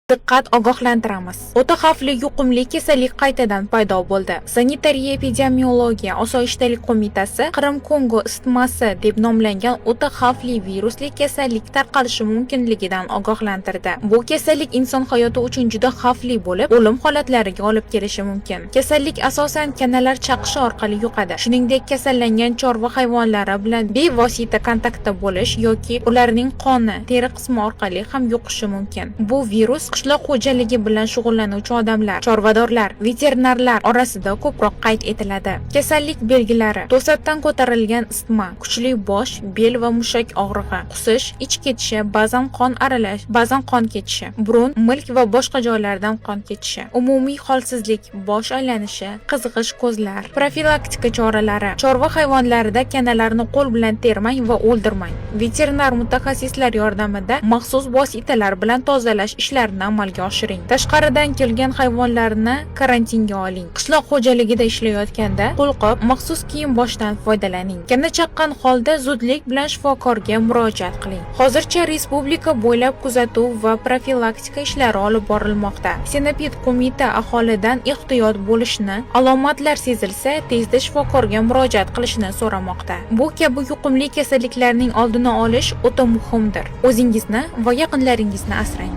Diqqat, ogohlantiramiz. O'ta xavfli yuqumli kasallik qaytadan paydo bo'ldi. Sanitariya epidemiologiya osoyishtalik qo'mitasi Qrim-Kongo isitmasi deb nomlangan o'ta xavfli virusli kasallik tarqalishi mumkinligidan ogohlantirdi. Bu kasallik inson hayoti uchun juda xavfli bo'lib, o'lim holatlariga olib kelishi mumkin. Kasallik asosan kanalar chaqishi orqali yuqadi. Shuningdek, kasallangan chorva hayvonlari bilan bevosita kontaktda bo'lish yoki ularning qoni, teri qismi orqali ham yuqishi mumkin. Bu virus qishloq xo'jaligi bilan shug'ullanuvchi odamlar, chorvadorlar, veterinarlar orasida ko'proq qayd etiladi. Kasallik belgilari: to'satdan ko'tarilgan isitma, kuchli bosh, bel va mushak og'rig'i, qusish, ich ketishi, ba'zan qon aralash, ba'zan qon ketishi, burun, milk va boshqa joylardan qon ketishi, umumiy holsizlik, bosh aylanishi, qizg'ish ko'zlar. Profilaktika choralari: chorva hayvonlarida kanalarni qo'l bilan termang va o'ldirmang. Veterinar mutaxassislar yordamida maxsus vositalar bilan tozalash ishlarini amalga oshiring. Tashqaridan kelgan hayvonlarni karantinga oling. Qishloq xo'jaligida ishlayotganda qo'lqop, maxsus kiyim-boshdan foydalaning. Kana chaqqan holda zudlik bilan shifokorga murojaat qiling. Hozircha respublika bo'ylab kuzatuv va profilaktika ishlari olib borilmoqda. Senapid qo'mita aholidan ehtiyot bo'lishni, alomatlar sezilsa tezda shifokorga murojaat qilishni so'ramoqda. Bu kabi yuqumli kasalliklarning oldini olish o'ta muhimdir. O'zingizni va yaqinlaringizni asrang.